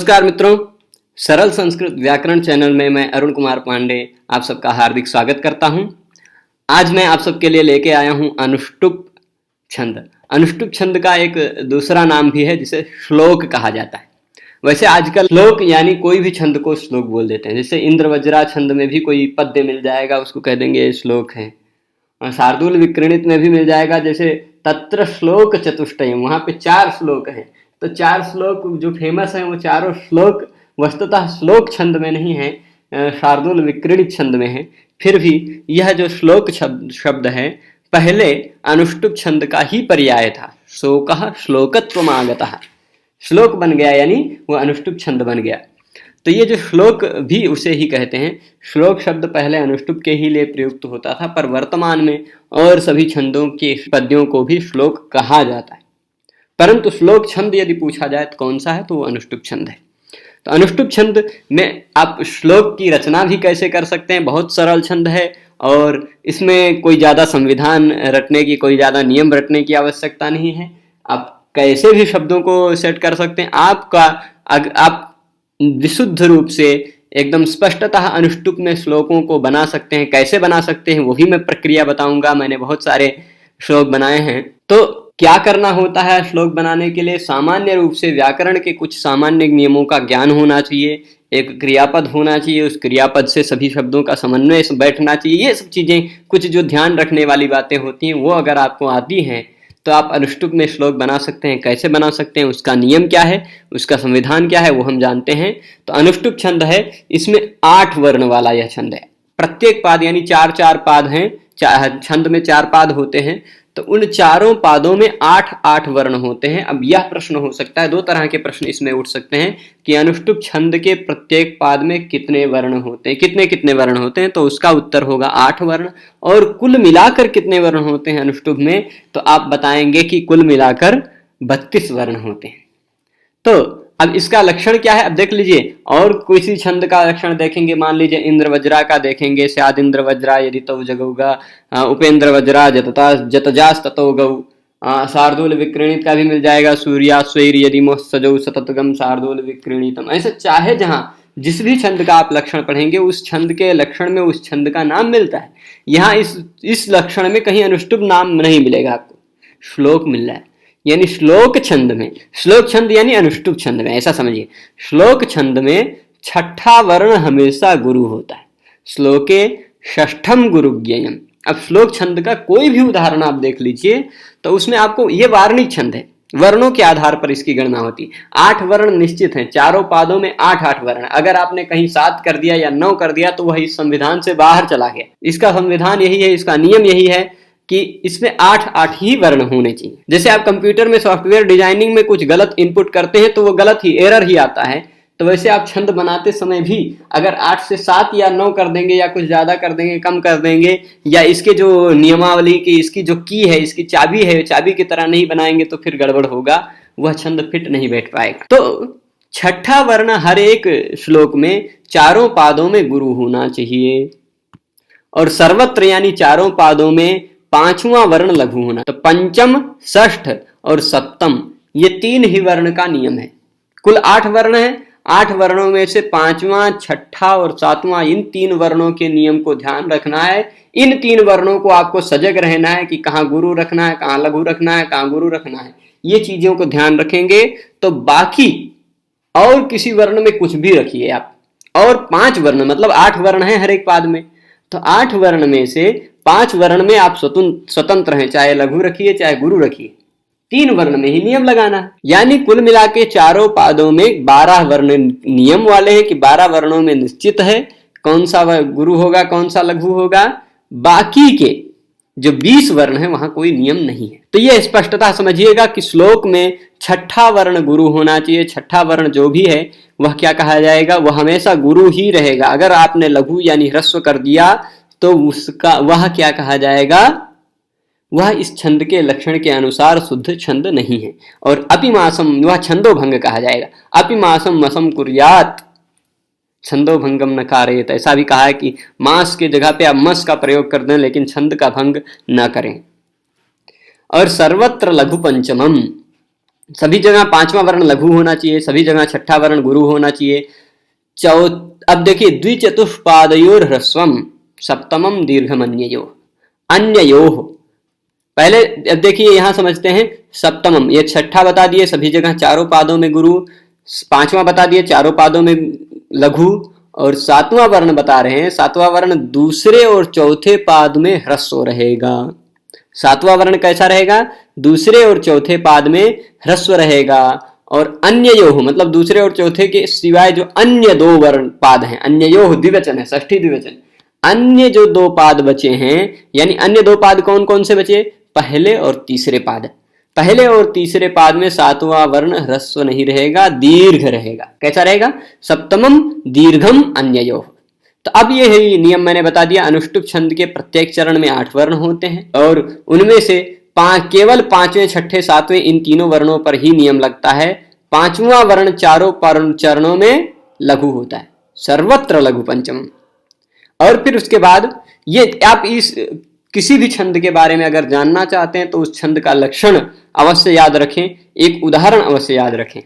नमस्कार मित्रों, सरल संस्कृत व्याकरण चैनल में मैं अरुण कुमार पांडे आप सबका हार्दिक स्वागत करता हूं। आज मैं आप सबके लिए लेके आया हूं अनुष्टुप छंद। अनुष्टुप छंद का एक दूसरा नाम भी है जिसे श्लोक कहा जाता है। वैसे आजकल श्लोक यानी कोई भी छंद को श्लोक बोल देते हैं। जैसे इंद्र वज्रा छंद में भी कोई पद्य मिल जाएगा, उसको कह देंगे श्लोक है। शार्दूल विक्रणित में भी मिल जाएगा, जैसे तत्र श्लोक चतुष्टयम, वहां पे 4 श्लोक हैं। तो 4 श्लोक जो फेमस हैं वो चारों श्लोक वस्तुतः श्लोक छंद में नहीं है, शार्दूल विक्रणित छंद में है। फिर भी यह जो श्लोक शब्द है पहले अनुष्टुप छंद का ही पर्याय था। शोकः श्लोकत्वमागतः, श्लोक बन गया यानी वो अनुष्टुप छंद बन गया। तो ये जो श्लोक भी उसे ही कहते हैं। श्लोक शब्द पहले अनुष्टुप के ही लिए प्रयुक्त होता था, पर वर्तमान में और सभी छंदों के पद्यों को भी श्लोक कहा जाता है। परंतु श्लोक छंद यदि पूछा जाए तो कौन सा है, तो वो अनुष्टुप छंद है। तो अनुष्टुप छंद में आप श्लोक की रचना भी कैसे कर सकते हैं, बहुत सरल छंद है और इसमें कोई ज़्यादा संविधान रटने की, कोई ज़्यादा नियम रटने की आवश्यकता नहीं है। आप कैसे भी शब्दों को सेट कर सकते हैं। आप विशुद्ध रूप से एकदम स्पष्टतः अनुष्टुप में श्लोकों को बना सकते हैं। कैसे बना सकते हैं वो भी मैं प्रक्रिया बताऊंगा। मैंने बहुत सारे श्लोक बनाए हैं। तो क्या करना होता है श्लोक बनाने के लिए? सामान्य रूप से व्याकरण के कुछ सामान्य नियमों का ज्ञान होना चाहिए, एक क्रियापद होना चाहिए, उस क्रियापद से सभी शब्दों का समन्वय बैठना चाहिए। ये सब चीजें कुछ जो ध्यान रखने वाली बातें होती हैं वो अगर आपको आती हैं तो आप अनुष्टुप में श्लोक बना सकते हैं। कैसे बना सकते हैं, उसका नियम क्या है, उसका संविधान क्या है, वो हम जानते हैं। तो अनुष्टुप छंद है, इसमें 8 वर्ण वाला यह छंद है। प्रत्येक पाद यानी 4 पाद हैं, छंद में 4 पाद होते हैं, तो उन चारों पादों में 8 वर्ण होते हैं। अब यह प्रश्न हो सकता है, 2 तरह के प्रश्न इसमें उठ सकते हैं कि अनुष्टुप छंद के प्रत्येक पाद में कितने वर्ण होते हैं, कितने वर्ण होते हैं। तो उसका उत्तर होगा 8 वर्ण। और कुल मिलाकर कितने वर्ण होते हैं अनुष्टुप में, तो आप बताएंगे कि कुल मिलाकर 32 वर्ण होते हैं। तो अब इसका लक्षण क्या है, अब देख लीजिए। और किसी छंद का लक्षण देखेंगे, मान लीजिए इंद्र वज्रा का देखेंगे, स्याद इंद्र वज्रा यदि तव जगौगा, उपेंद्र वज्रा जतजास ततो गौ। शार्दूल विक्रणित का भी मिल जाएगा, सूर्यास्वैर यदि मोह सजौ सततगम शार्दूल विक्रणितम। ऐसे चाहे जहां जिस भी छंद का आप लक्षण पढ़ेंगे उस छंद के लक्षण में उस छंद का नाम मिलता है। यहाँ इस लक्षण में कहीं अनुष्टुप नाम नहीं मिलेगा आपको, श्लोक मिल रहा है। यानी श्लोक छंद में, श्लोक छंद यानी अनुष्टुप छंद में, ऐसा समझिए। श्लोक छंद में 6ठा वर्ण हमेशा गुरु होता है। श्लोके षष्ठम गुरु ज्ञेयम। अब श्लोक छंद का कोई भी उदाहरण आप देख लीजिए तो उसमें आपको, ये वार्णिक छंद है, वर्णों के आधार पर इसकी गणना होती है। 8 वर्ण निश्चित हैं, चारों पादों में 8 वर्ण। अगर आपने कहीं 7 कर दिया या 9 कर दिया तो वह इस संविधान से बाहर चला गया। इसका संविधान यही है, इसका नियम यही है कि इसमें 8 ही वर्ण होने चाहिए। जैसे आप कंप्यूटर में सॉफ्टवेयर डिजाइनिंग में कुछ गलत इनपुट करते हैं तो वो गलत ही, एरर ही आता है। तो वैसे आप छंद बनाते समय भी अगर 8 से 7 या 9 कर देंगे या कुछ ज्यादा कर देंगे, कम कर देंगे, या इसके जो नियमावली की इसकी जो की है, इसकी चाबी है, चाबी की तरह नहीं बनाएंगे तो फिर गड़बड़ होगा, वह छंद फिट नहीं बैठ पाएगा। तो 6ठा वर्ण हर एक श्लोक में चारों पादों में गुरु होना चाहिए। और सर्वत्र यानी चारों पादों में 5वां वर्ण लघु होना। तो पंचम, षष्ठ और सप्तम, ये 3 ही वर्ण का नियम है। कुल 8 वर्ण है, 8 वर्णों में से 5वां, 6ठा और 7वां, इन 3 वर्णों के नियम को ध्यान रखना है। इन 3 वर्णों को आपको सजग रहना है कि कहाँ गुरु रखना है, कहाँ लघु रखना है, कहाँ गुरु रखना है। ये चीजों को ध्यान रखेंगे तो बाकी और किसी वर्ण में कुछ भी रखिए आप। और 5 वर्ण मतलब 8 वर्ण है हर एक पाद में, तो 8 वर्ण में से 5 वर्ण में आप स्वतंत्र हैं, चाहे लघु रखिए चाहे गुरु रखिए। 3 वर्ण में ही नियम लगाना है। यानी कुल मिला के चारों पादों में 12 वर्ण नियम वाले हैं कि 12 वर्णों में निश्चित है कौन सा गुरु होगा, कौन सा लघु होगा। बाकी के जो 20 वर्ण है वहां कोई नियम नहीं है। तो यह स्पष्टता समझिएगा कि श्लोक में 6ठा वर्ण गुरु होना चाहिए। 6ठा वर्ण जो भी है वह क्या कहा जाएगा, वह हमेशा गुरु ही रहेगा। अगर आपने लघु यानी ह्रस्व कर दिया तो उसका वह क्या कहा जाएगा, वह इस छंद के लक्षण के अनुसार शुद्ध छंद नहीं है। और अपिमासम, वह छंदो भंग कहा जाएगा। अपिमासम मसम कुर्यात छंदो भंगम न कारेत। ऐसा भी कहा है कि मास के जगह पे आप मस का प्रयोग कर दें लेकिन छंद का भंग न करें। और सर्वत्र लघु पंचमम, सभी जगह पांचवा वर्ण लघु होना चाहिए, सभी जगह छठा वर्ण गुरु होना चाहिए। अब देखिए द्विचतुष्पादयोर ह्रस्वम सप्तमम दीर्घमन्ययो अन्ययो। पहले अब देखिए यहां समझते हैं सप्तमम, ये छठा बता दिए सभी जगह चारों पादों में गुरु, पांचवा बता दिए चारों पादों में लघु, और सातवां वर्ण बता रहे हैं, सातवां वर्ण दूसरे और चौथे पाद में ह्रस्व रहेगा। सातवां वर्ण कैसा रहेगा? दूसरे और चौथे पाद में ह्रस्व रहेगा। और अन्ययोः मतलब दूसरे और चौथे के सिवाय जो अन्य दो वर्ण पाद हैं, अन्ययोः द्विवचन है, षष्ठी द्विवचन, अन्य जो दो पाद बचे हैं, यानी अन्य दो पाद कौन कौन से बचे? पहले और तीसरे पाद। पहले और तीसरे पाद में सातवां वर्ण ह्रस्व नहीं रहेगा, दीर्घ रहेगा। कैसा रहेगा? सप्तमम दीर्घम अन्ययोः। तो अब ये है नियम मैंने बता दिया। अनुष्टुप छंद के प्रत्येक चरण में 8 वर्ण होते हैं और उनमें से केवल पांचवें, छठे, सातवें इन तीनों वर्णों पर ही नियम लगता है। पांचवा वर्ण चारों चरणों में लघु होता है, सर्वत्र लघु पंचम। और फिर उसके बाद ये आप इस किसी भी छंद के बारे में अगर जानना चाहते हैं तो उस छंद का लक्षण अवश्य याद रखें, एक उदाहरण अवश्य याद रखें।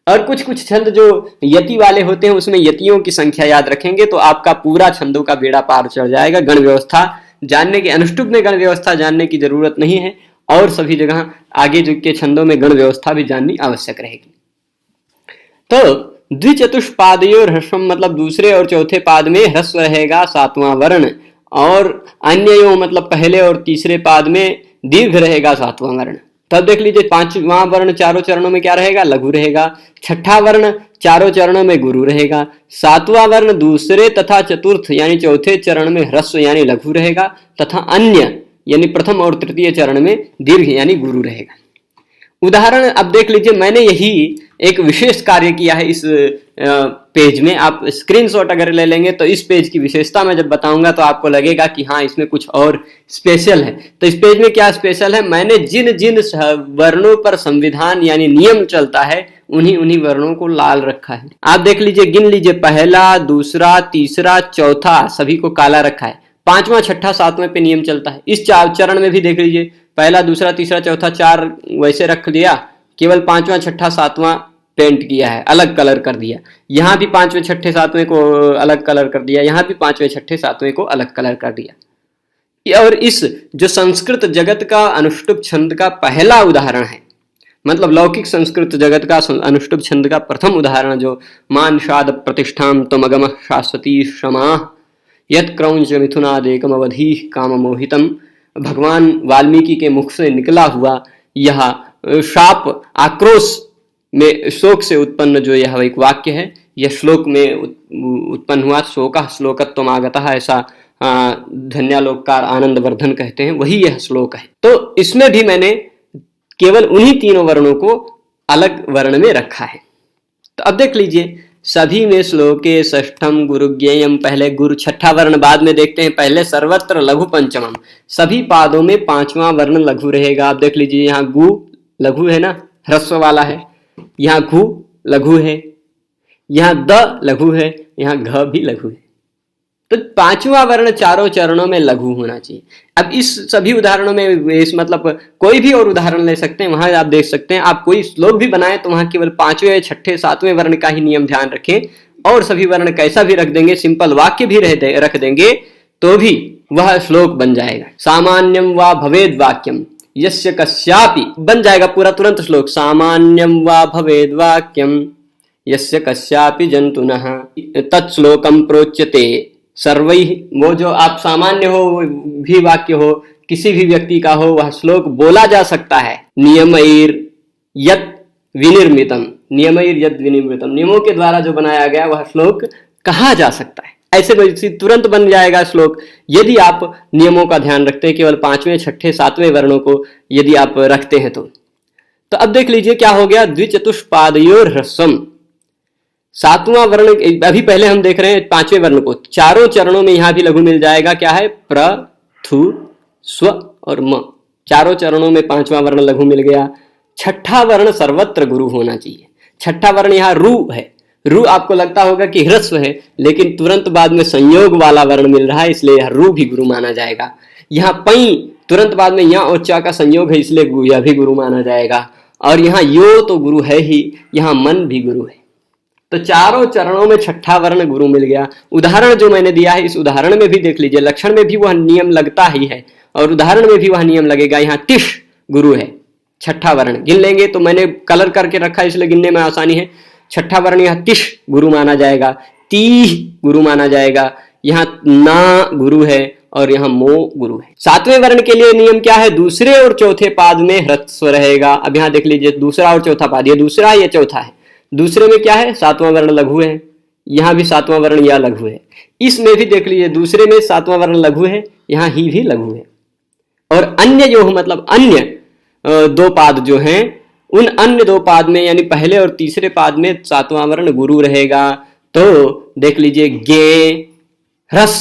और कुछ कुछ छंद जो यति वाले होते हैं उसमें यतियों की संख्या याद रखेंगे तो आपका पूरा छंदों का बेड़ा पार चढ़ जाएगा। गण व्यवस्था जानने की, अनुष्टुप में गण व्यवस्था जानने की जरूरत नहीं है, और सभी जगह आगे जो के छंदों में गण व्यवस्था भी जाननी आवश्यक रहेगी। तो द्विचतुष्पादयोर ह्रस्वम मतलब दूसरे और चौथे पाद में ह्रस्व रहेगा सातवां वर्ण, और अन्ययो मतलब पहले और तीसरे पाद में दीर्घ रहेगा सातवां वर्ण। तब देख लीजिए पांचवां वर्ण चारों चरणों में क्या रहेगा? लघु रहेगा। छठा वर्ण चारों चरणों में गुरु रहेगा। सातवां वर्ण दूसरे तथा चतुर्थ यानी चौथे चरण में ह्रस्व यानी लघु रहेगा, तथा अन्य यानी प्रथम और तृतीय चरण में दीर्घ यानी गुरु रहेगा। उदाहरण अब देख लीजिए, मैंने यही एक विशेष कार्य किया है इस पेज में। आप स्क्रीनशॉट अगर ले लेंगे तो इस पेज की विशेषता मैं जब बताऊंगा तो आपको लगेगा कि हाँ इसमें कुछ और स्पेशल है। तो इस पेज में क्या स्पेशल है? मैंने जिन जिन वर्णों पर संविधान यानी नियम चलता है उन्हीं उन्हीं वर्णों को लाल रखा है। आप देख लीजिए, गिन लीजिए, पहला, दूसरा, तीसरा, चौथा सभी को काला रखा है। पांचवा, छठा, सातवें पे नियम चलता है। इस चरण में भी देख लीजिए, पहला, दूसरा, तीसरा, चौथा, 4 वैसे रख दिया, केवल पांचवा, छठा, सातवां पेंट किया है, अलग कलर कर दिया। यहाँ भी पांचवें, छठे, सातवें को अलग कलर कर दिया, यहाँ भी पांचवें, छठे, सातवें को अलग कलर कर दिया। और इस जो संस्कृत जगत का अनुष्टुप छंद का पहला उदाहरण है, मतलब लौकिक संस्कृत जगत का अनुष्टुप छंद का प्रथम उदाहरण जो मानषाद प्रतिष्ठाम तमगम शाश्वती क्षमा यत क्रौंच मिथुनादेकम अवधि काम मोहितम, भगवान वाल्मीकि के मुख से निकला हुआ यह शाप आक्रोश में शोक से उत्पन्न जो यह एक वाक्य है, यह श्लोक में उत्पन्न हुआ। शोकः श्लोकत्वम् आगतः, ऐसा धन्यालोककार आनंद वर्धन कहते हैं, वही यह श्लोक है। तो इसमें भी मैंने केवल उन्हीं तीनों वर्णों को अलग वर्ण में रखा है। तो अब देख लीजिए, सभी में श्लोके षष्ठम गुरुज्ञेयम, पहले गुरु, छठा वर्ण बाद में देखते हैं, पहले सर्वत्र लघु पंचमम, सभी पादों में पांचवां वर्ण लघु रहेगा। आप देख लीजिए, यहाँ गु लघु है ना, ह्रस्व वाला है, यहाँ घु लघु है, यहाँ द लघु है, यहाँ घ भी लघु है। तो पांचवा वर्ण चारों चरणों में लघु होना चाहिए। अब इस सभी उदाहरणों में इस मतलब कोई भी और उदाहरण ले सकते हैं, वहां आप देख सकते हैं। आप कोई श्लोक भी बनाए तो वहां केवल पांचवें, छठे, सातवें वर्ण का ही नियम ध्यान रखें, और सभी वर्ण कैसा भी रख देंगे, सिंपल वाक्य भी रख देंगे तो भी वह श्लोक बन जाएगा। सामान्यम वा भवेद वाक्यम यस्य कस्यापि, बन जाएगा पूरा तुरंत श्लोक। सामान्यम वा भवेद वाक्यम यस्य कस्यापि जंतुनः तत्श्लोकम प्रोच्यते सर्वैः, वो जो आप सामान्य हो भी वाक्य हो, किसी भी व्यक्ति का हो, वह श्लोक बोला जा सकता है। नियमैर यत् विनिर्मितम, नियमैर यत् विनिर्मितम, नियमों के द्वारा जो बनाया गया वह श्लोक कहा जा सकता है। ऐसे तुरंत बन जाएगा श्लोक यदि आप नियमों का ध्यान रखते हैं, केवल पांचवें, छठे, सातवें वर्णों को यदि आप रखते हैं तो अब देख लीजिए क्या हो गया। द्विचतुष्पादयोर ह्रस्वम, सातवां वर्ण, अभी पहले हम देख रहे हैं पांचवें वर्ण को, चारों चरणों में यहां भी लघु मिल जाएगा। क्या है? प्र, थु, स्व और म, चारों चरणों में पांचवा वर्ण लघु मिल गया। छठा वर्ण सर्वत्र गुरु होना चाहिए। छठा वर्ण यहाँ रू है। रू आपको लगता होगा कि ह्रस्व है, लेकिन तुरंत बाद में संयोग वाला वर्ण मिल रहा है, इसलिए यह रू भी गुरु माना जाएगा। यहाँ पई तुरंत बाद में यहाँ और चा का संयोग है, इसलिए यह भी गुरु माना जाएगा। और यहाँ यो तो गुरु है ही, यहाँ मन भी गुरु है। तो चारों चरणों में छठा वर्ण गुरु मिल गया। उदाहरण जो मैंने दिया है, इस उदाहरण में भी देख लीजिए, लक्षण में भी वह नियम लगता ही है और उदाहरण में भी वह नियम लगेगा। यहाँ तिश गुरु है, छठा वर्ण गिन लेंगे, तो मैंने कलर करके रखा इसलिए गिनने में आसानी है। छठा वर्ण यहाँ तिश गुरु माना जाएगा, ती गुरु माना जाएगा, यहाँ ना गुरु है और यहाँ मो गुरु है। सातवें वर्ण के लिए नियम क्या है, दूसरे और चौथे पाद में ह्रस्व रहेगा। अब यहाँ देख लीजिए, दूसरा और चौथा पाद, ये दूसरा ये चौथा है। दूसरे में क्या है, सातवां वर्ण लघु है, यहाँ भी सातवां वर्ण या लघु है। इसमें भी देख लीजिए, दूसरे में सातवां वर्ण लघु है, यहाँ ही भी लघु है। और अन्य जो मतलब अन्य दो पाद जो हैं, उन अन्य दो पाद में यानी पहले और तीसरे पाद में सातवां वर्ण गुरु रहेगा। तो देख लीजिए, गे ह्रस,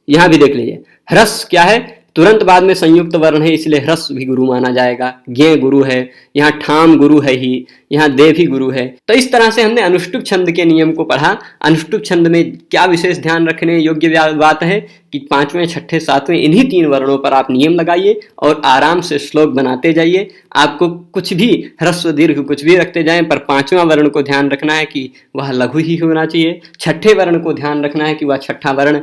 यहां भी देख लीजिए, ह्रस क्या है, तुरंत बाद में संयुक्त वर्ण है, इसलिए ह्रस भी गुरु माना जाएगा। गे गुरु है, यहाँ ठाम गुरु है ही, यहाँ दे भी गुरु है। तो इस तरह से हमने अनुष्टुप छंद के नियम को पढ़ा। अनुष्टुप छंद में क्या विशेष ध्यान रखने योग्य बात है कि पांचवें, छठे, सातवें इन्हीं तीन वर्णों पर आप नियम लगाइए और आराम से श्लोक बनाते जाइए। आपको कुछ भी ह्रस्व दीर्घ कुछ भी रखते जाएं, पर पांचवां वर्ण को ध्यान रखना है कि वह लघु ही होना चाहिए। छठे वर्ण को ध्यान रखना है कि वह छठा वर्ण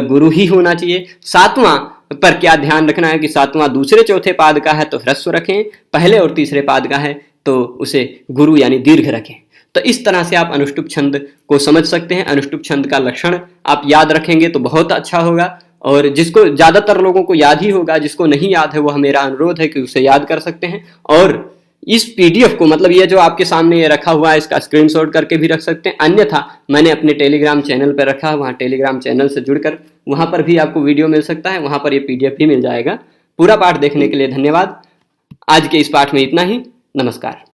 गुरु ही होना चाहिए। सातवां पर क्या ध्यान रखना है कि सातवां दूसरे चौथे पाद का है तो ह्रस्व रखें, पहले और तीसरे पाद का है तो उसे गुरु यानी दीर्घ रखें। तो इस तरह से आप अनुष्टुप छंद को समझ सकते हैं। अनुष्टुप छंद का लक्षण आप याद रखेंगे तो बहुत अच्छा होगा, और जिसको ज्यादातर लोगों को याद ही होगा, जिसको नहीं याद है वह मेरा अनुरोध है कि उसे याद कर सकते हैं। और इस पीडीएफ को, मतलब ये जो आपके सामने ये रखा हुआ है, इसका स्क्रीनशॉट करके भी रख सकते हैं। अन्यथा मैंने अपने टेलीग्राम चैनल पर रखा है, वहाँ टेलीग्राम चैनल से जुड़कर वहाँ पर भी आपको वीडियो मिल सकता है, वहाँ पर ये पीडीएफ भी मिल जाएगा। पूरा पाठ देखने के लिए धन्यवाद। आज के इस पाठ में इतना ही। नमस्कार।